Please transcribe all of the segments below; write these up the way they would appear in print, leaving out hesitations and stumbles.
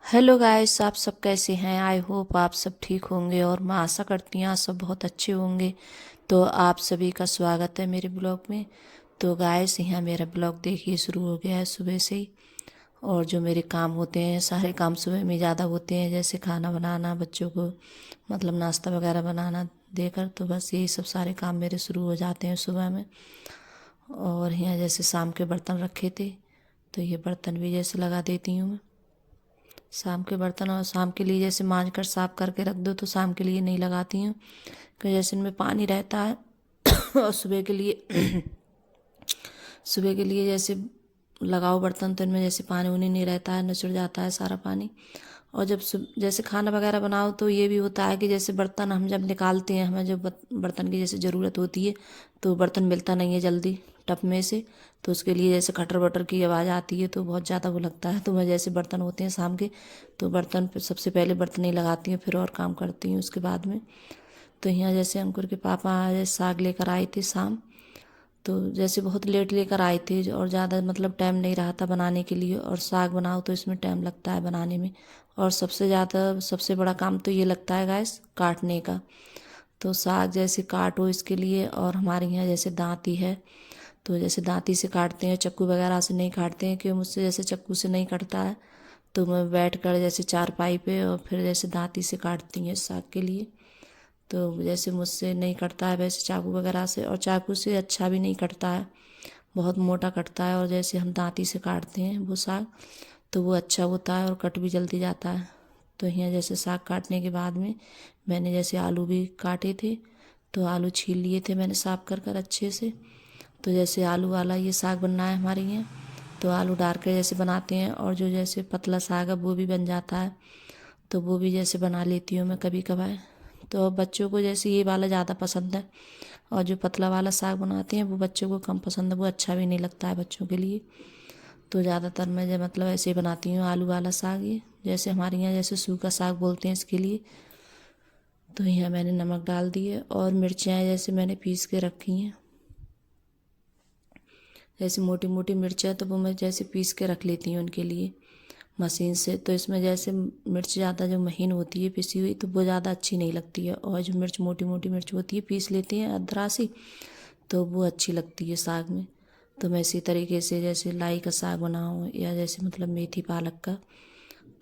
Hello guys, आप सब कैसे हैं। आई होप आप सब ठीक होंगे और मैं आशा करती हूँ आप सब बहुत अच्छे होंगे। तो आप सभी का स्वागत है मेरे ब्लॉग में। तो गाइस, यहाँ मेरा ब्लॉग देखिए शुरू हो गया है सुबह से ही। और जो मेरे काम होते हैं सारे काम सुबह में ज़्यादा होते हैं, जैसे खाना बनाना, बच्चों को मतलब नाश्ता वगैरह बनाना देकर, तो बस यही सब सारे काम मेरे शुरू हो जाते हैं सुबह में। और यहाँ जैसे शाम के बर्तन रखे थे, तो ये बर्तन भी जैसे लगा देती हूँ मैं। शाम के बर्तन और शाम के लिए जैसे मांज कर साफ करके रख दो, तो शाम के लिए नहीं लगाती हूँ कि जैसे इनमें पानी रहता है। और सुबह के लिए जैसे लगाओ बर्तन, तो इनमें जैसे पानी उनी नहीं रहता है, निचुड़ जाता है सारा पानी। और जब जैसे खाना वगैरह बनाओ, तो ये भी होता है कि जैसे बर्तन हम जब निकालते हैं, हमें जब बर्तन की जैसे ज़रूरत होती है, तो बर्तन मिलता नहीं है जल्दी टप में से। तो उसके लिए जैसे खटर बटर की आवाज़ आती है, तो बहुत ज़्यादा वो लगता है। तो मैं जैसे बर्तन होते हैं शाम के, तो बर्तन पे सबसे पहले बर्तन ही लगाती हूँ, फिर और काम करती हूँ उसके बाद में। तो यहाँ जैसे अंकुर के पापा जैसे साग लेकर आए थे शाम, तो जैसे बहुत लेट लेकर आए थे और ज़्यादा मतलब टाइम नहीं रहा था बनाने के लिए। और साग बनाओ तो इसमें टाइम लगता है बनाने में। और सबसे ज़्यादा सबसे बड़ा काम तो ये लगता है गैस काटने का। तो साग जैसे काटो इसके लिए, और हमारे यहाँ जैसे दांती है, तो जैसे दांती से काटते हैं, चाकू वगैरह से नहीं काटते हैं, क्योंकि मुझसे जैसे चाकू से नहीं कटता है। तो मैं बैठ कर जैसे चारपाई पे और फिर जैसे दांती से काटती हैं साग के लिए। तो जैसे मुझसे नहीं कटता है वैसे चाकू वगैरह से, और चाकू से अच्छा भी नहीं कटता है, बहुत मोटा कटता है। और जैसे हम दांती से काटते हैं वो साग, तो वो अच्छा होता है और कट भी जल्दी जाता है। तो यहाँ जैसे साग काटने के बाद में मैंने जैसे आलू भी काटे थे, तो आलू छील लिए थे मैंने साफ कर कर अच्छे से। तो जैसे आलू वाला ये साग बनना है हमारे यहाँ, तो आलू डाल के जैसे बनाते हैं। और जो जैसे पतला साग है वो भी बन जाता है, तो वो भी जैसे बना लेती हूँ मैं कभी कभार। तो बच्चों को जैसे ये वाला ज़्यादा पसंद है, और जो पतला वाला साग बनाते हैं वो बच्चों को कम पसंद है, वो अच्छा भी नहीं लगता है बच्चों के लिए। तो ज़्यादातर मैं जो मतलब ऐसे ही बनाती हूँ आलू वाला साग। ये जैसे हमारे यहाँ जैसे सूखा साग बोलते हैं इसके लिए। तो यहाँ मैंने नमक डाल दिए, और मिर्चियाँ जैसे मैंने पीस के रखी हैं, जैसे मोटी मोटी मिर्चियाँ, तो वो मैं जैसे पीस के रख लेती हूँ उनके लिए मशीन से। तो इसमें जैसे मिर्च ज़्यादा जो महीन होती है पिसी हुई, तो वो ज़्यादा अच्छी नहीं लगती है। और जो मिर्च मोटी मोटी मिर्च होती है पीस लेते हैं अदरासी, तो वो अच्छी लगती है साग में। तो मैं इसी तरीके से जैसे लाई का साग बनाऊँ या जैसे मतलब मेथी पालक का,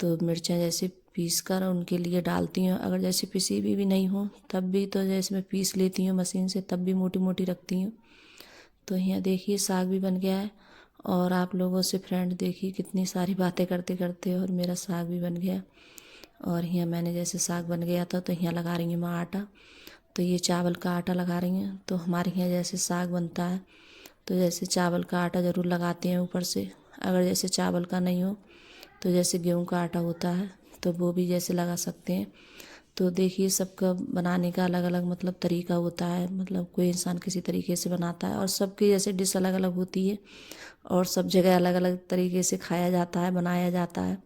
तो मिर्चें जैसे पीस कर उनके लिए डालती हूँ। अगर जैसे पिसी भी नहीं हो तब भी, तो जैसे मैं पीस लेती हूँ मशीन से, तब भी मोटी मोटी रखती हूँ। तो यहाँ देखिए साग भी बन गया है। और आप लोगों से फ्रेंड देखिए कितनी सारी बातें करते करते और मेरा साग भी बन गया। और यहाँ मैंने जैसे साग बन गया था, तो यहाँ लगा रही हूँ मैं आटा। तो ये चावल का आटा लगा रही हूँ। तो हमारे यहाँ जैसे साग बनता है, तो जैसे चावल का आटा ज़रूर लगाते हैं ऊपर से। अगर जैसे चावल का नहीं हो, तो जैसे गेहूं का आटा होता है, तो वो भी जैसे लगा सकते हैं। तो देखिए सबका बनाने का अलग अलग मतलब तरीका होता है, मतलब कोई इंसान किसी तरीके से बनाता है, और सबकी जैसे डिश अलग अलग होती है, और सब जगह अलग अलग तरीके से खाया जाता है, बनाया जाता है।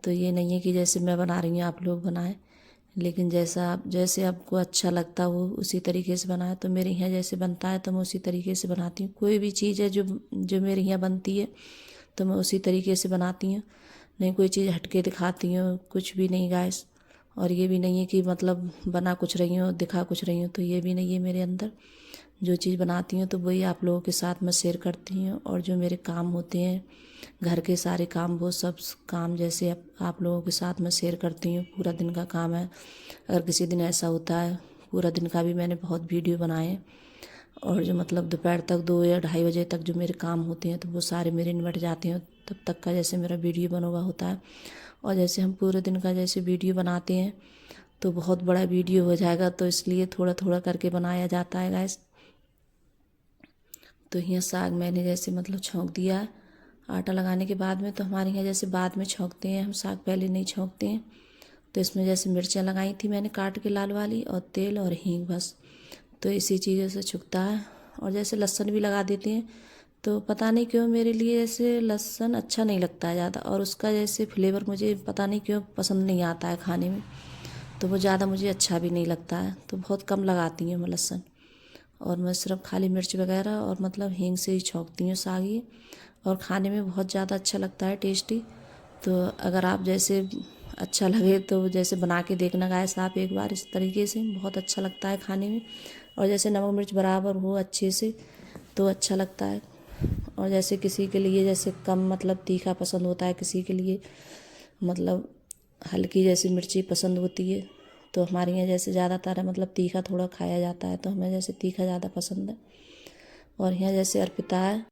तो ये नहीं है कि जैसे मैं बना रही हूँ आप लोग बनाएं, लेकिन जैसे आपको अच्छा लगता हो उसी तरीके से बनाए। तो मेरे यहाँ जैसे बनता है तो मैं उसी तरीके से बनाती हूँ। कोई भी चीज़ है जो जो मेरे यहाँ बनती है, तो मैं उसी तरीके से बनाती हूँ, नहीं कोई चीज़ हटके दिखाती हूँ, कुछ भी नहीं गाइस। और ये भी नहीं है कि मतलब बना कुछ रही हूँ दिखा कुछ रही हूँ, तो ये भी नहीं है मेरे अंदर। जो चीज़ बनाती हूँ तो वही आप लोगों के साथ मैं शेयर करती हूँ। और जो मेरे काम होते हैं घर के सारे काम, वो सब काम जैसे आप लोगों के साथ मैं शेयर करती हूँ। पूरा दिन का काम है, अगर किसी दिन ऐसा होता है पूरा दिन का भी मैंने बहुत वीडियो बनाए हैं। और जो मतलब दोपहर तक 2 या ढाई बजे तक जो मेरे काम होते हैं, तो वो सारे मेरे निपट जाते हैं तब तक का जैसे मेरा वीडियो बना हुआ होता है। और जैसे हम पूरे दिन का जैसे वीडियो बनाते हैं, तो बहुत बड़ा वीडियो हो जाएगा, तो इसलिए थोड़ा थोड़ा करके बनाया जाता है गैस। तो यहाँ साग मैंने जैसे मतलब छौंक दिया है आटा लगाने के बाद में। तो हमारे यहाँ जैसे बाद में छौंकते हैं हम, साग पहले नहीं छौंकते हैं। तो इसमें जैसे मिर्चें लगाई थी मैंने काट के लाल वाली, और तेल और हींग बस। तो इसी चीज़ों से छुकता है। और जैसे लहसुन भी लगा देते हैं, तो पता नहीं क्यों मेरे लिए जैसे लहसुन अच्छा नहीं लगता है ज़्यादा, और उसका जैसे फ्लेवर मुझे पता नहीं क्यों पसंद नहीं आता है खाने में। तो वो ज़्यादा मुझे अच्छा भी नहीं लगता है, तो बहुत कम लगाती हूँ मैं लहसुन। और मैं सिर्फ खाली मिर्च वगैरह और मतलब हींग से ही छौंकती हूँ साग ये। और खाने में बहुत ज़्यादा अच्छा लगता है, टेस्टी। तो अगर आप जैसे अच्छा लगे तो जैसे बना के देखना गाइस आप एक बार इस तरीके से, बहुत अच्छा लगता है खाने में। और जैसे नमक मिर्च बराबर हो अच्छे से तो अच्छा लगता है। और जैसे किसी के लिए जैसे कम मतलब तीखा पसंद होता है, किसी के लिए मतलब हल्की जैसी मिर्ची पसंद होती है। तो हमारे यहाँ जैसे ज़्यादातर मतलब तीखा थोड़ा खाया जाता है, तो हमें जैसे तीखा ज़्यादा पसंद है। और यहाँ जैसे अर्पिता है,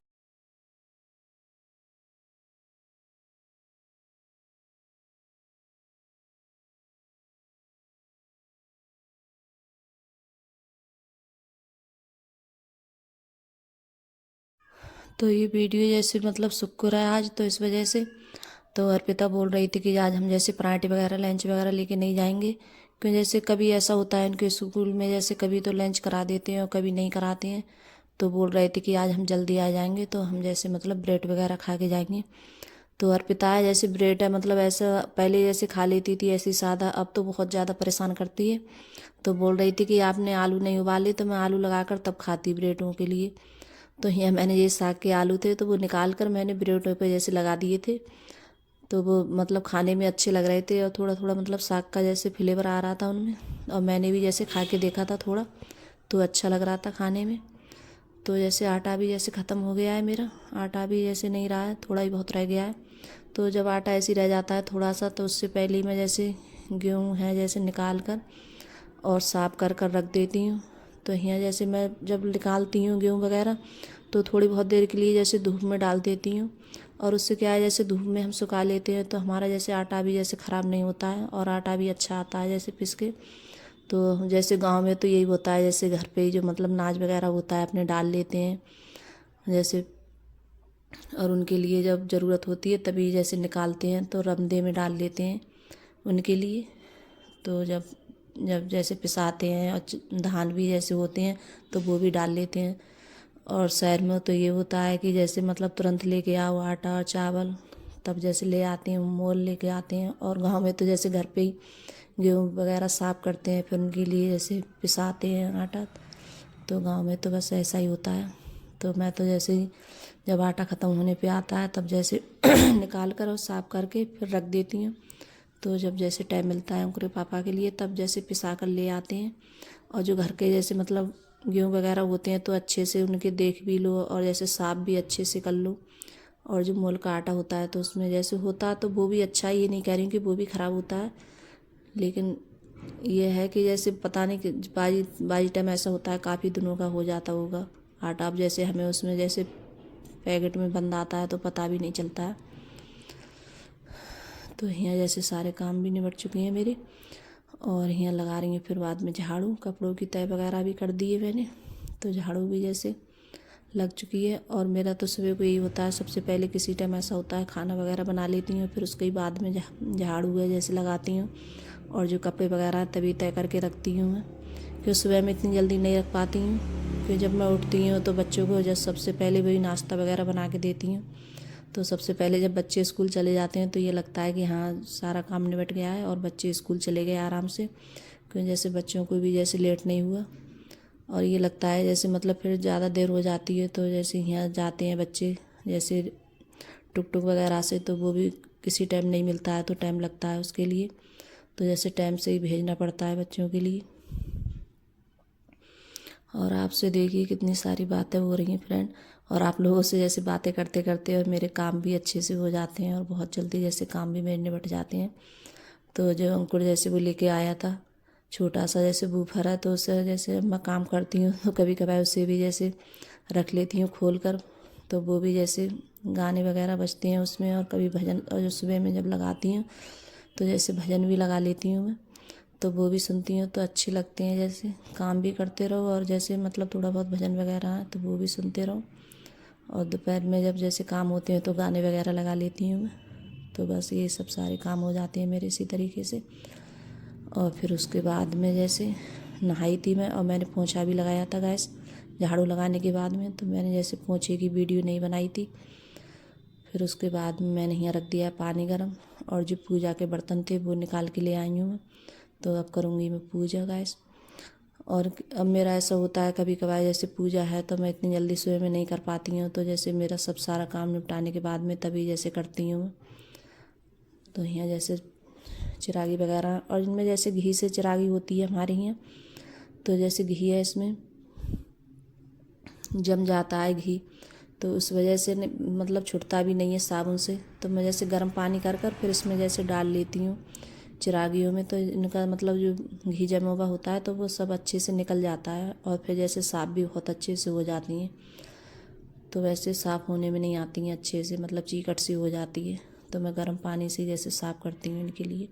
तो ये वीडियो जैसे मतलब शुक्र है आज, तो इस वजह से तो अर्पिता बोल रही थी कि आज हम जैसे पराठे वगैरह लंच वगैरह लेके नहीं जाएंगे, क्योंकि जैसे कभी ऐसा होता है इनके स्कूल में जैसे कभी तो लंच करा देते हैं और कभी नहीं कराते हैं। तो बोल रहे थे कि आज हम जल्दी आ जाएंगे तो हम जैसे मतलब ब्रेड वगैरह खा के जाएंगे। तो अर्पिता है जैसे ब्रेड है मतलब ऐसा पहले जैसे खा लेती थी ऐसी सादा, अब तो बहुत ज़्यादा परेशान करती है। तो बोल रही थी कि आपने आलू नहीं उबाले तो मैं आलू लगाकर तब खाती ब्रेडों के लिए। तो यहाँ मैंने ये साग के आलू थे तो वो निकाल कर मैंने ब्रेडों पे जैसे लगा दिए थे। तो वो मतलब खाने में अच्छे लग रहे थे और थोड़ा थोड़ा मतलब साग का जैसे फ्लेवर आ रहा था उनमें। और मैंने भी जैसे खा के देखा था थोड़ा, तो अच्छा लग रहा था खाने में। तो जैसे आटा भी जैसे ख़त्म हो गया है मेरा, आटा भी जैसे नहीं रहा है, थोड़ा ही बहुत रह गया है। तो जब आटा ऐसे ही रह जाता है थोड़ा सा, तो उससे पहले ही मैं जैसे गेहूँ है जैसे निकाल कर और साफ कर कर रख देती हूँ। तो यहाँ जैसे मैं जब निकालती हूँ गेहूँ वगैरह तो थोड़ी बहुत देर के लिए जैसे धूप में डाल देती हूँ। और उससे क्या है जैसे धूप में हम सुखा लेते हैं तो हमारा जैसे आटा भी जैसे ख़राब नहीं होता है और आटा भी अच्छा आता है जैसे पिस के। तो जैसे गांव में तो यही होता है, जैसे घर पे ही जो मतलब नाच वगैरह होता है अपने डाल लेते हैं जैसे। और उनके लिए जब ज़रूरत होती है तभी जैसे निकालते हैं तो रमदे में डाल लेते हैं उनके लिए। तो जब जब जैसे पिसाते हैं और धान भी जैसे होते हैं तो वो भी डाल लेते हैं। और शहर में तो ये होता है कि जैसे मतलब तुरंत लेके आओ आटा और चावल, तब जैसे ले आते हैं मोल लेके आते हैं। और गांव में तो जैसे घर पे ही गेहूँ वगैरह साफ करते हैं फिर उनके लिए जैसे पिसाते हैं आटा। तो गांव में तो बस ऐसा ही होता है। तो मैं तो जैसे ही जब आटा ख़त्म होने पे आता है तब जैसे निकाल कर और साफ करके फिर रख देती हूँ। तो जब जैसे टाइम मिलता है उनके पापा के लिए तब जैसे पिसा कर ले आते हैं। और जो घर के जैसे मतलब गेहूँ वगैरह होते हैं तो अच्छे से उनके देख भी लो और जैसे साफ भी अच्छे से कर लो। और जो मोल का आटा होता है तो उसमें जैसे होता तो वो भी अच्छा, ये नहीं कह रही हूँ कि वो भी ख़राब होता है, लेकिन ये है कि जैसे पता नहीं कि बाजी बाजी टाइम ऐसा होता है काफ़ी दिनों का हो जाता होगा आटा। अब जैसे हमें उसमें जैसे पैकेट में बंद आता है तो पता भी नहीं चलता है। तो यहाँ जैसे सारे काम भी निबट चुके हैं मेरे। और यहाँ लगा रही हूँ फिर बाद में झाड़ू, कपड़ों की तय वगैरह भी कर दी है मैंने, तो झाड़ू भी जैसे लग चुकी है। और मेरा तो सुबह को यही होता है, सबसे पहले किसी टाइम ऐसा होता है खाना वगैरह बना लेती हूँ फिर उसके बाद में झाड़ू है जैसे लगाती हूँ। और जो कपड़े वगैरह तभी तय करके रखती हूँ मैं, क्योंकि सुबह में इतनी जल्दी नहीं रख पाती हूँ। फिर जब मैं उठती हूँ तो बच्चों को जब सबसे पहले वही नाश्ता वगैरह बना के देती हूँ। तो सबसे पहले जब बच्चे स्कूल चले जाते हैं तो ये लगता है कि हाँ सारा काम निबट गया है और बच्चे स्कूल चले गए आराम से, क्योंकि जैसे बच्चों को भी जैसे लेट नहीं हुआ। और ये लगता है जैसे मतलब फिर ज़्यादा देर हो जाती है तो जैसे यहाँ जाते हैं बच्चे जैसे टुक टुक वगैरह से, तो वो भी किसी टाइम नहीं मिलता है तो टाइम लगता है उसके लिए। तो जैसे टाइम से ही भेजना पड़ता है बच्चों के लिए। और आपसे देखिए कितनी सारी बातें हो रही हैं फ्रेंड, और आप लोगों से जैसे बातें करते करते और मेरे काम भी अच्छे से हो जाते हैं और बहुत जल्दी जैसे काम भी मेरे निबट जाते हैं। तो जो अंकुर जैसे वो लेके आया था छोटा सा जैसे बूफर है, तो उससे जैसे मैं काम करती हूँ तो कभी कभार उसे भी जैसे रख लेती हूँ खोल कर। तो वो भी जैसे गाने वगैरह बजते हैं उसमें, और कभी भजन, और जो सुबह में जब लगाती हूँ तो जैसे भजन भी लगा लेती हूँ मैं। तो वो भी सुनती हूँ तो अच्छी लगती हैं, जैसे काम भी करते रहो और जैसे मतलब थोड़ा बहुत भजन वगैरह है तो वो भी सुनते रहो। और दोपहर में जब जैसे काम होते हैं तो गाने वगैरह लगा लेती हूँ मैं। तो बस ये सब सारे काम हो जाते हैं मेरे इसी तरीके से। और फिर उसके बाद में जैसे नहाई थी मैं और मैंने पोंछा भी लगाया था गैस झाड़ू लगाने के बाद में, तो मैंने जैसे पोंछे की वीडियो नहीं बनाई थी। फिर उसके बाद में मैंने यहाँ रख दिया पानी गर्म, और जो पूजा के बर्तन थे वो निकाल के ले आई हूँ मैं। तो अब करूँगी मैं पूजा गैस। और अब मेरा ऐसा होता है कभी कभार जैसे पूजा है तो मैं इतनी जल्दी सुबह में नहीं कर पाती हूँ, तो जैसे मेरा सब सारा काम निपटाने के बाद में तभी जैसे करती हूँ मैं। तो यहाँ जैसे चिरागी वगैरह, और इनमें जैसे घी से चिरागी होती है हमारे यहाँ, तो जैसे घी है इसमें जम जाता है घी, तो उस वजह से मतलब छुटता भी नहीं है साबुन से। तो मैं जैसे गर्म पानी कर कर फिर इसमें जैसे डाल लेती हूँ चिरागियों में, तो इनका मतलब जो घी जमा हुआ होता है तो वो सब अच्छे से निकल जाता है, और फिर जैसे साफ़ भी बहुत अच्छे से हो जाती हैं। तो वैसे साफ़ होने में नहीं आती हैं अच्छे से, मतलब चीकट सी हो जाती है, तो मैं गर्म पानी से जैसे साफ़ करती हूँ इनके लिए।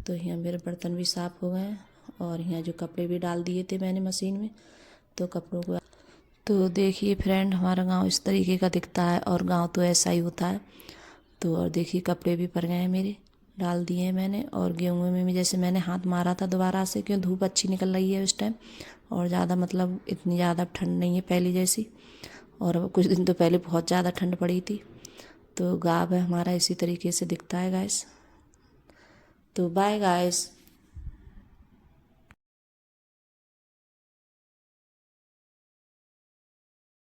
तो यहाँ मेरे बर्तन भी साफ़ हो गए हैं, और यहाँ जो कपड़े भी डाल दिए थे मैंने मशीन में, तो कपड़ों को, तो देखिए फ्रेंड हमारा गांव इस तरीके का दिखता है, और गांव तो ऐसा ही होता है। तो और देखिए कपड़े भी पड़ गए हैं मेरे, डाल दिए हैं मैंने। और गेहूँ में भी जैसे मैंने हाथ मारा था दोबारा से, क्यों धूप अच्छी निकल रही है इस टाइम, और ज़्यादा मतलब इतनी ज़्यादा ठंड नहीं है पहले जैसी, और कुछ दिन तो पहले बहुत ज़्यादा ठंड पड़ी थी। तो गाँव है हमारा इसी तरीके से दिखता है गाइस। तो बाय गाइस।